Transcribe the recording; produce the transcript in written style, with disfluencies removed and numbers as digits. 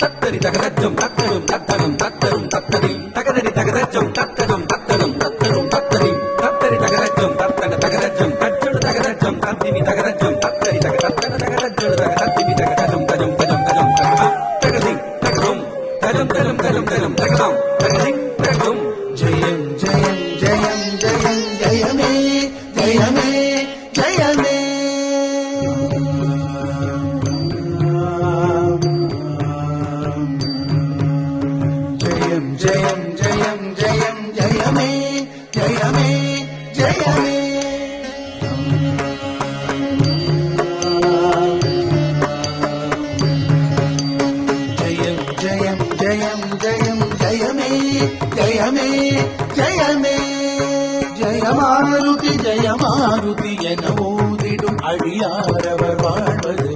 தத்தரி தகதஜம் தத்தரும் தத்தரும் தத்தரும் தத்தரி தகதரி தகதஜம் தத்தரும் தத்தரும் தத்தரும் தத்தரி தத்தரி தகதஜம் தத்தன தகதஜம் தச்சடு தகதஜம் தத்திமி தகதஜம் தத்தரி தகதத்தன தகதஜம் தத்திமி தகதஜம் தஜம் தஜம் தஜம் தகதி தகதும் தஜம் தஜம் தஜம் தஜம் தகதாம் தகதி தகதும் ஜெயம் ஜெயம் ஜெயம் ஜெயம் ஜெயமே ஜெயமே ஜெயமே ஜெயம் ஜெயம் ஜெயம் ஜெயம் ஜெயமே ஜெயமே ஜெயமே ஜெயம் ஜெயம் ஜெயம் ஜெயம் ஜெயமே ஜெயமே ஜெயமே ஜெயமாருதி ஜெயமாருதி என ஓதிடும் அடியாரவர் வாழ்வது